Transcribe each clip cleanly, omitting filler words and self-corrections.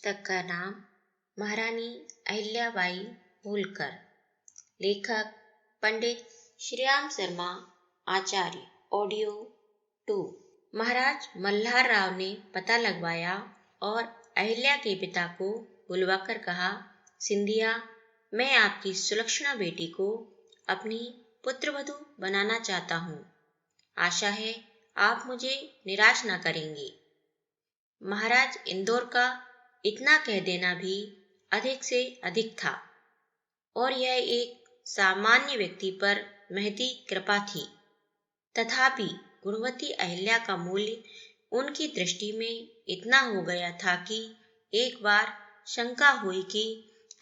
पुस्तक का नाम महारानी अहिल्याबाई होलकर। लेखक पंडित श्रीराम शर्मा आचार्य। ऑडियो 2। महाराज मल्हार राव ने पता लगवाया और अहिल्या के पिता को बुलवाकर कहा, सिंधिया, मैं आपकी सुलक्षणा बेटी को अपनी पुत्रवधू बनाना चाहता हूँ। आशा है आप मुझे निराश न करेंगे। महाराज इंदौर का इतना कह देना भी अधिक से अधिक था और यह एक सामान्य व्यक्ति पर महती कृपा थी। तथापि गुणवती अहिल्या का मूल्य उनकी दृष्टि में इतना हो गया था कि एक बार शंका हुई कि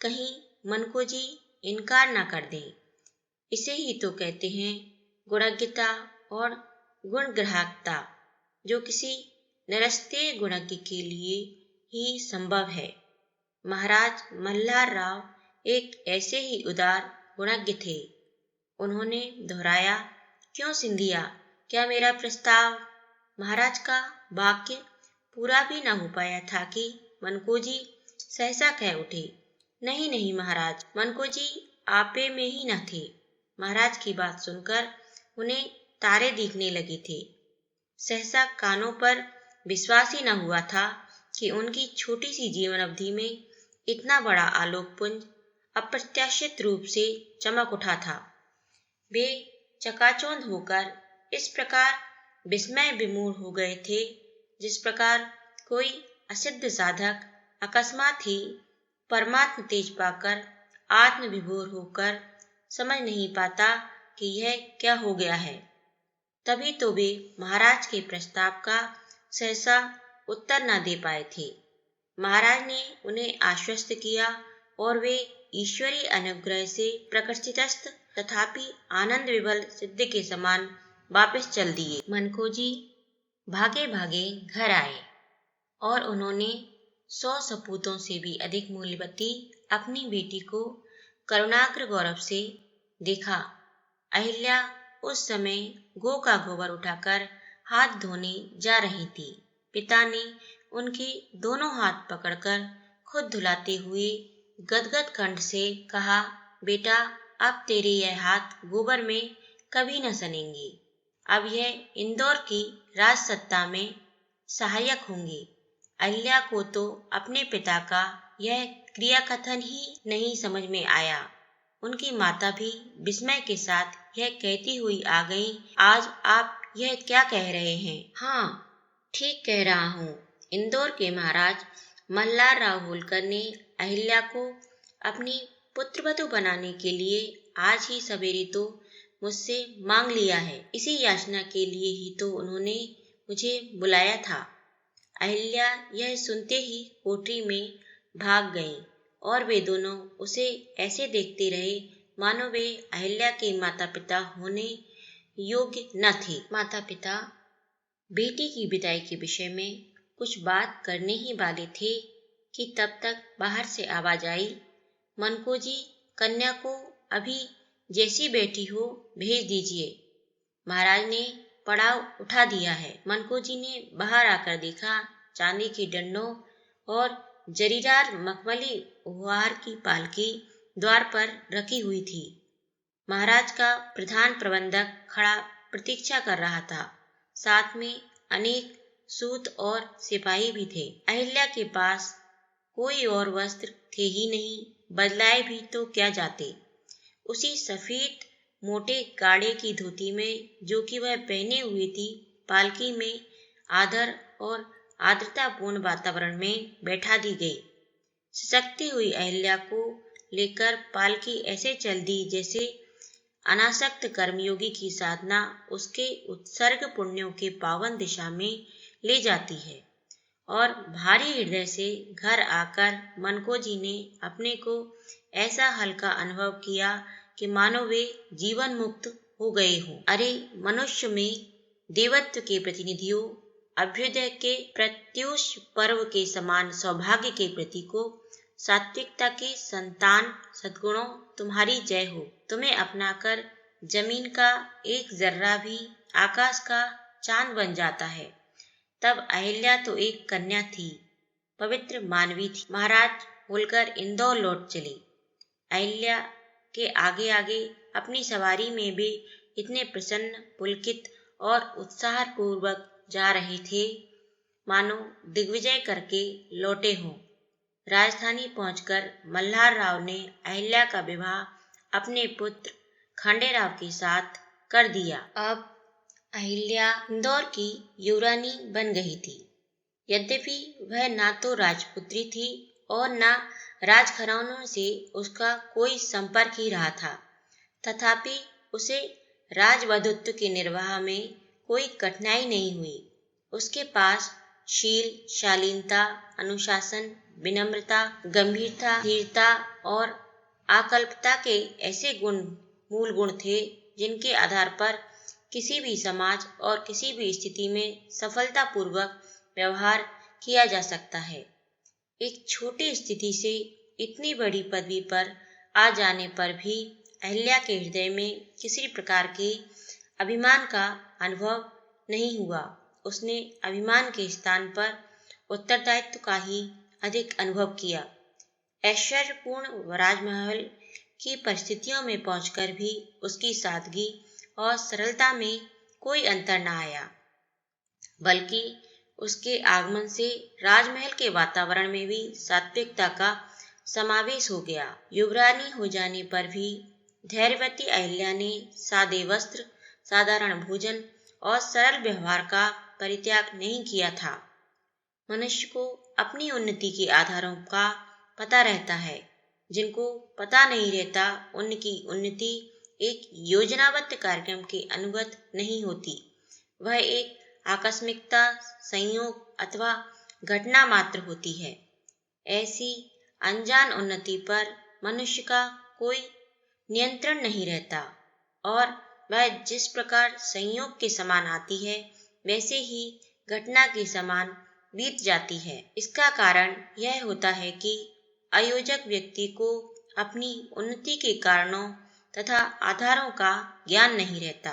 कहीं मनकोजी इनकार न कर दें। इसे ही तो कहते हैं गुणज्ञता और गुणग्राहकता, जो किसी निरस्तेय गुणज्ञ के लिए ही संभव है। महाराज मल्हार राव एक ऐसे ही उदार गुणज्ञ थे। उन्होंने दोहराया, क्यों सिंधिया, क्या मेरा प्रस्ताव? महाराज का वाक्य पूरा भी न हो पाया था कि मनकोजी सहसा कह उठे, नहीं नहीं महाराज, मनकोजी आपे में ही न थे। महाराज की बात सुनकर उन्हें तारे दिखने लगे थे। सहसा कानों पर विश्वास ही न हुआ था कि उनकी छोटी सी जीवन अवधि में इतना बड़ा आलोकपुंज अप्रत्याशित रूप से चमक उठा था। वे चकाचौंध होकर इस प्रकार विस्मय विमूढ़ हो गए थे, जिस प्रकार कोई असिद्ध साधक अकस्मात ही परमात्म तेज पाकर आत्मविभोर होकर समझ नहीं पाता कि यह क्या हो गया है। तभी तो वे महाराज के प्रस्ताव का सहसा उत्तर न दे पाए थे। महाराज ने उन्हें आश्वस्त किया और वे ईश्वरीय अनुग्रह से प्रकृतिस्थ तथापि आनंद विभल सिद्ध के समान वापस चल दिए। मनकोजी भागे भागे घर आए और उन्होंने 100 सपूतों से भी अधिक मूल्यवती अपनी बेटी को करुणाग्र गौरव से देखा। अहिल्या उस समय गौ का गोबर उठाकर हाथ धोने जा रही थी। पिता ने उनके दोनों हाथ पकड़कर खुद धुलाते हुए गदगद कंठ से कहा, बेटा, अब तेरे यह हाथ गोबर में कभी न सनेंगे। अब यह इंदौर की राजसत्ता में सहायक होंगे। अहिल्या को तो अपने पिता का यह क्रियाकथन ही नहीं समझ में आया। उनकी माता भी विस्मय के साथ यह कहती हुई आ गई, आज आप यह क्या कह रहे हैं? हाँ, ठीक कह रहा हूँ। इंदौर के महाराज मल्हार राव होलकर ने अहिल्या को अपनी पुत्रवधू बनाने के लिए आज ही सवेरे तो मुझसे मांग लिया है। इसी याचना के लिए ही तो उन्होंने मुझे बुलाया था। अहिल्या यह सुनते ही कोठरी में भाग गई और वे दोनों उसे ऐसे देखते रहे मानो वे अहिल्या के माता पिता होने योग्य न थे। माता पिता बेटी की विदाई के विषय में कुछ बात करने ही वाले थे कि तब तक बाहर से आवाज आई, मनकोजी, कन्या को अभी जैसी बैठी हो भेज दीजिए। महाराज ने पड़ाव उठा दिया है। मनकोजी ने बाहर आकर देखा, चांदी की डंडों और जरीदार मखमली उपहार की पालकी द्वार पर रखी हुई थी। महाराज का प्रधान प्रबंधक खड़ा प्रतीक्षा कर रहा था। साथ में अनेक सूत और सिपाही भी थे। अहिल्या के पास कोई और वस्त्र थे ही नहीं, बदलाए भी तो क्या जाते। उसी सफेद मोटे गाढ़े की धोती में जो कि वह पहने हुई थी, पालकी में आदर और आर्द्रतापूर्ण वातावरण में बैठा दी गई। सशक्ति हुई अहिल्या को लेकर पालकी ऐसे चल दी जैसे अनासक्त कर्मयोगी की साधना उसके उत्सर्ग पुण्यों के पावन दिशा में ले जाती है। और भारी हृदय से घर आकर मनकोजी ने अपने को ऐसा हल्का अनुभव किया कि मानो वे जीवन मुक्त हो गए हों। अरे मनुष्य में देवत्व के प्रतिनिधियों, अभ्युदय के प्रत्यूष पर्व के समान सौभाग्य के प्रतीकों, सात्विकता के संतान, सद्गुणों, तुम्हारी जय हो। तुम्हें अपनाकर जमीन का एक जर्रा भी आकाश का चांद बन जाता है। तब अहिल्या तो एक कन्या थी, पवित्र मानवी थी। महाराज होलकर इंदौर लौट चली। अहिल्या के आगे आगे अपनी सवारी में भी इतने प्रसन्न, पुलकित और उत्साहपूर्वक जा रहे थे मानो दिग्विजय करके लौटे हों। राजधानी पहुंचकर मल्हार राव ने अहिल्या का विवाह अपने पुत्र खांडेराव के साथ कर दिया। अब अहिल्या इंदौर की युवरानी बन गई थी। यद्यपि वह ना तो राजपुत्री थी और न राजघरानों से उसका कोई संपर्क ही रहा था, तथापि उसे राजवधूत्व के निर्वाह में कोई कठिनाई नहीं हुई। उसके पास शील, शालीनता, अनुशासन, विनम्रता, गंभीरता, धीरता और आकल्पता के ऐसे मूल गुण थे जिनके आधार पर किसी भी समाज और किसी भी स्थिति में सफलतापूर्वक व्यवहार किया जा सकता है। एक छोटी स्थिति से इतनी बड़ी पदवी पर आ जाने पर भी अहिल्या के हृदय में किसी प्रकार के अभिमान का अनुभव नहीं हुआ। उसने अभिमान के स्थान पर उत्तरदायित्व का ही अधिक अनुभव किया। ऐश्वर्यपूर्ण राजमहल की परिस्थितियों में पहुंचकर भी उसकी सादगी और सरलता में कोई अंतर न आया, बल्कि उसके आगमन से राजमहल के वातावरण में भी सात्विकता का समावेश हो गया। युवरानी हो जाने पर भी धैर्यवती अहिल्या ने सादे वस्त्र, साधारण भोजन और सरल व्यवहार का परित्याग नहीं किया था। मनुष्य को अपनी उन्नति के आधारों का पता रहता है। जिनको पता नहीं रहता उनकी उन्नति एक योजनाबद्ध कार्यक्रम के अनुगत नहीं होती। वह एक आकस्मिकता, संयोग अथवा घटना मात्र होती है। ऐसी अनजान उन्नति पर मनुष्य का कोई नियंत्रण नहीं रहता और वह जिस प्रकार संयोग के समान आती है वैसे ही घटना के समान बीत जाती है। इसका कारण यह होता है कि आयोजक व्यक्ति को अपनी उन्नति के कारणों तथा आधारों का ज्ञान नहीं रहता,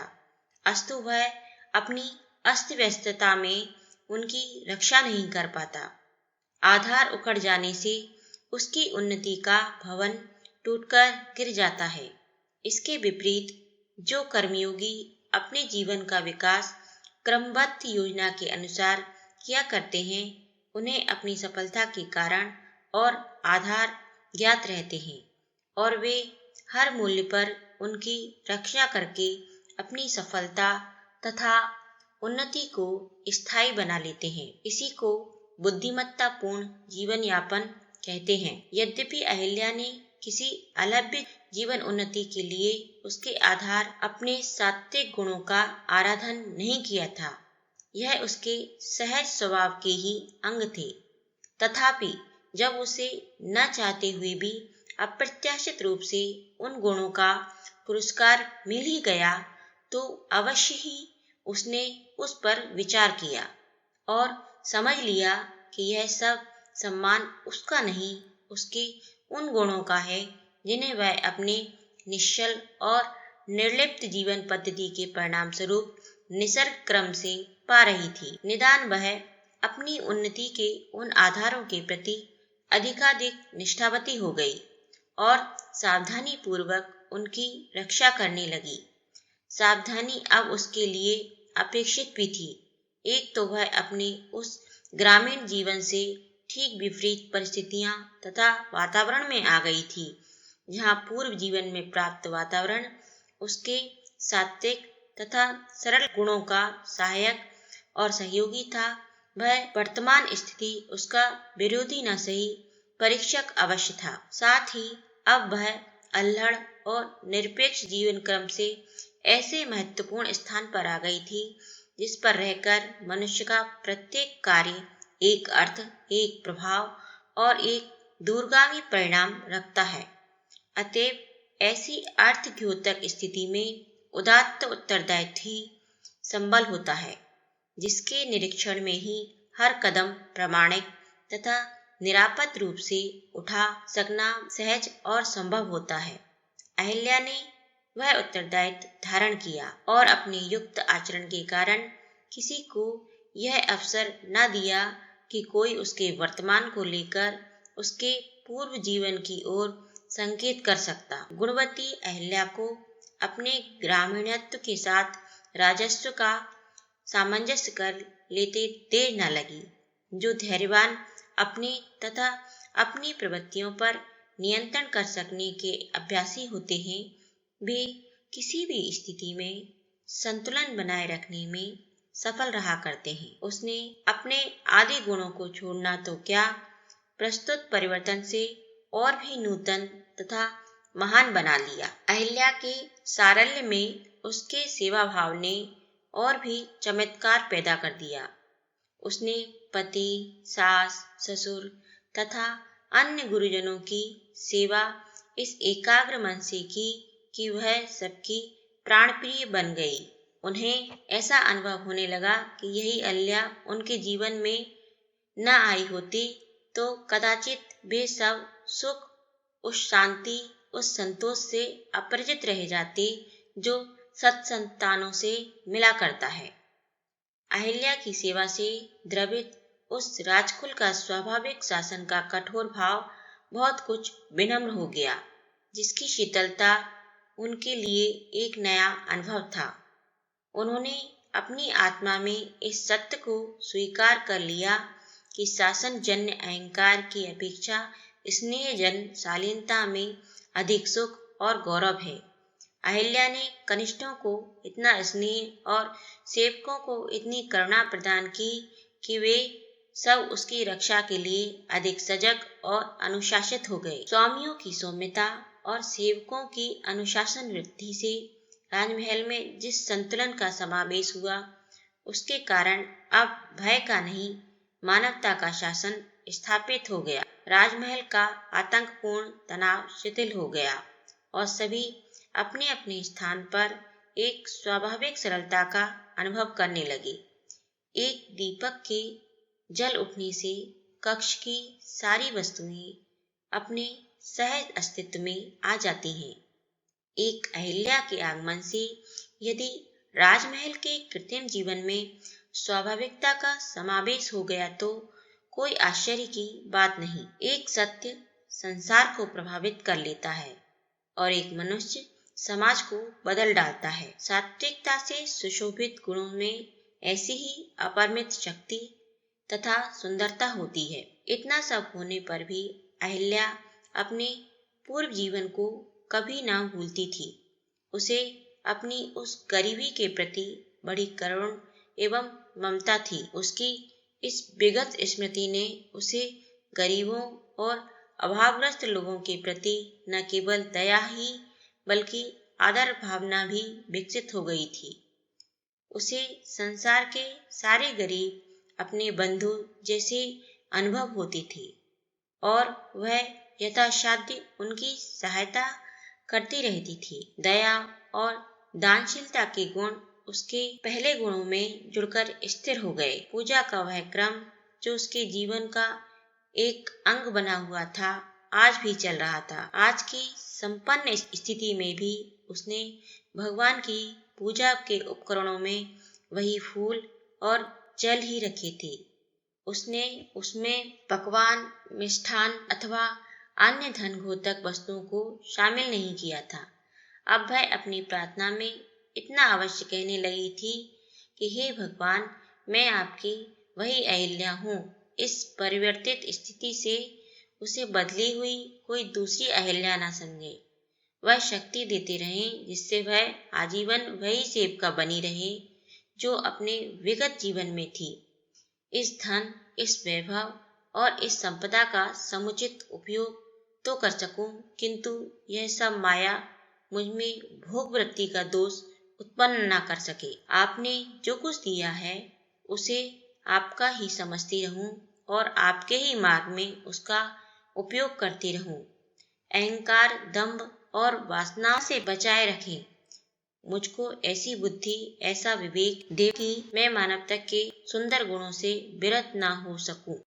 अस्तु वह अपनी अस्त व्यस्तता में उनकी रक्षा नहीं कर पाता। आधार उखड़ जाने से उसकी उन्नति का भवन टूटकर गिर जाता है। इसके विपरीत जो कर्मयोगी अपने जीवन का विकास क्रमबद्ध योजना के अनुसार किया करते हैं, उन्हें अपनी सफलता के कारण और आधार ज्ञात रहते हैं और वे हर मूल्य पर उनकी रक्षा करके अपनी सफलता तथा उन्नति को स्थायी बना लेते हैं। इसी को बुद्धिमत्तापूर्ण जीवन यापन कहते हैं। यद्यपि अहिल्या ने किसी अलभ्य जीवन उन्नति के लिए उसके आधार अपने सात्विक गुणों का आराधन नहीं किया था, यह उसके सहज स्वभाव के ही अंग थे। तथापि जब उसे न चाहते हुए भी अप्रत्याशित रूप से उन गुणों का पुरस्कार मिल ही गया तो अवश्य ही उसने उस पर विचार किया और समझ लिया कि यह सब सम्मान उसका नहीं, उसके उन गुणों का है जिन्हें वह अपने निश्चल और निर्लिप्त जीवन पद्धति के परिणाम स्वरूप निसर्ग क्रम से पा रही थी। निदान वह अपनी उन्नति के उन आधारों के प्रति अधिकाधिक निष्ठावती हो गई और सावधानी पूर्वक उनकी रक्षा करने लगी। सावधानी अब उसके लिए अपेक्षित भी थी। एक तो वह अपने उस ग्रामीण जीवन से ठीक विपरीत परिस्थितियां तथा वातावरण में आ गई थी, जहाँ पूर्व जीवन में प्राप्त वातावरण उसके सात्विक तथा सरल गुणों का सहायक और सहयोगी था। वह वर्तमान स्थिति उसका विरोधी न सही परीक्षक अवश्य था। साथ ही अब वह अल्हड़ और निरपेक्ष जीवन क्रम से ऐसे महत्वपूर्ण स्थान पर आ गई थी जिस पर रहकर मनुष्य का प्रत्येक कार्य एक अर्थ, एक प्रभाव और एक दूरगामी परिणाम रखता है। अतएव ऐसी अर्थद्योतक स्थिति में उदात्त उत्तरदायित्व ही संबल होता है, जिसके निरीक्षण में ही हर कदम प्रामाणिक तथा निरापद रूप से उठा सकना सहज और संभव होता है। अहिल्या ने वह उत्तरदायित्व धारण किया और अपने युक्त आचरण के कारण किसी को यह अवसर न दिया कि कोई उसके वर्तमान को लेकर उसके पूर्व जीवन की ओर संकेत कर सकता। गुणवती अहिल्या को अपने ग्रामीणत्व के साथ राजस्व का सामंजस्य कर लेते देर न लगी। जो धैर्यवान अपने तथा अपनी प्रवृत्तियों पर नियंत्रण कर सकने के अभ्यासी होते हैं, वे किसी भी स्थिति में संतुलन बनाए रखने में सफल रहा करते हैं। उसने अपने आदि गुणों को छोड़ना तो क्या, प्रस्तुत परिवर्तन से और भी नूतन तथा महान बना लिया। अहिल्या के सारल्य में उसके सेवा भाव ने और भी चमत्कार पैदा कर दिया। उसने पति, सास, ससुर तथा अन्य गुरुजनों की सेवा इस एकाग्र मन से की कि वह सबकी प्राणप्रिय बन गई। उन्हें ऐसा अनुभव होने लगा कि यही अहिल्या उनके जीवन में न आई होती तो कदाचित वे सब सुख, उस शांति, उस संतोष से अपरिचित रह जाते जो सत्संतानों से मिला करता है। अहिल्या की सेवा से द्रवित उस राजकुल का स्वाभाविक शासन का कठोर भाव बहुत कुछ विनम्र हो गया, जिसकी शीतलता उनके लिए एक नया अनुभव था। उन्होंने अपनी आत्मा में इस सत्य को स्वीकार कर लिया कि शासन जन्य अहंकार की अपेक्षा स्नेह जन्य शालीनता में अधिक सुख और गौरव है। अहिल्या ने कनिष्ठों को इतना स्नेह और सेवकों को इतनी करुणा प्रदान की कि वे सब उसकी रक्षा के लिए अधिक सजग और अनुशासित हो गए। स्वामियों की सौम्यता और सेवकों की अनुशासन वृत्ति से राजमहल में जिस संतुलन का समावेश हुआ, उसके कारण अब भय का नहीं, मानवता का शासन स्थापित हो गया। राजमहल का आतंकपूर्ण तनाव शिथिल हो गया और सभी अपने अपने स्थान पर एक स्वाभाविक सरलता का अनुभव करने लगे। एक दीपक के जल उठने से कक्ष की सारी वस्तुएं अपने सहज अस्तित्व में आ जाती हैं। एक अहिल्या के आगमन से यदि राजमहल के कृत्रिम जीवन में स्वाभाविकता का समावेश हो गया तो कोई आश्चर्य की बात नहीं। एक सत्य संसार को प्रभावित कर लेता है और एक मनुष्य समाज को बदल डालता है। सात्विकता से सुशोभित गुणों में ऐसी ही अपरिमित शक्ति तथा सुंदरता होती है। इतना सब होने पर भी अहिल्या अपने पूर्व जीवन को कभी ना भूलती थी। उसे अपनी उस गरीबी के प्रति बड़ी करुण एवं ममता थी। उसकी इस विगत स्मृति ने उसे गरीबों और अभावग्रस्त लोगों के प्रति न केवल दया ही बल्कि आदर भावना भी विकसित हो गई थी। उसे संसार के सारे गरीब अपने बंधु जैसे अनुभव होती थी और वह यथासाध्य उनकी सहायता करती रहती थी। दया और दानशीलता के गुण उसके पहले गुणों में जुड़कर स्थिर हो गए। पूजा का वह क्रम जो उसके जीवन का एक अंग बना हुआ था, आज भी चल रहा था। आज की संपन्न स्थिति में भी उसने भगवान की पूजा के उपकरणों में वही फूल और जल ही रखे थे। उसने उसमें पकवान, मिष्ठान अथवा अन्य धन घोतक वस्तुओं को शामिल नहीं किया था। अब वह अपनी प्रार्थना में इतना अवश्य कहने लगी थी कि हे भगवान, मैं आपकी वही अहिल्या हूँ। इस परिवर्तित स्थिति से उसे बदली हुई कोई दूसरी अहिल्या न समझे। वह शक्ति देते रहें जिससे वह आजीवन वही सेविका बनी रहे जो अपने विगत जीवन में थी। इस धन, इस वैभव और इस संपदा का समुचित उपयोग तो कर सकूं, किंतु यह सब माया मुझमें भोग वृत्ति का दोष उत्पन्न न कर सके। आपने जो कुछ दिया है उसे आपका ही समझती रहूं और आपके ही मार्ग में उसका उपयोग करती रहूं। अहंकार, दंभ और वासना से बचाए रखें। मुझको ऐसी बुद्धि, ऐसा विवेक दे कि मैं मानवता के सुंदर गुणों से विरत ना हो सकूं।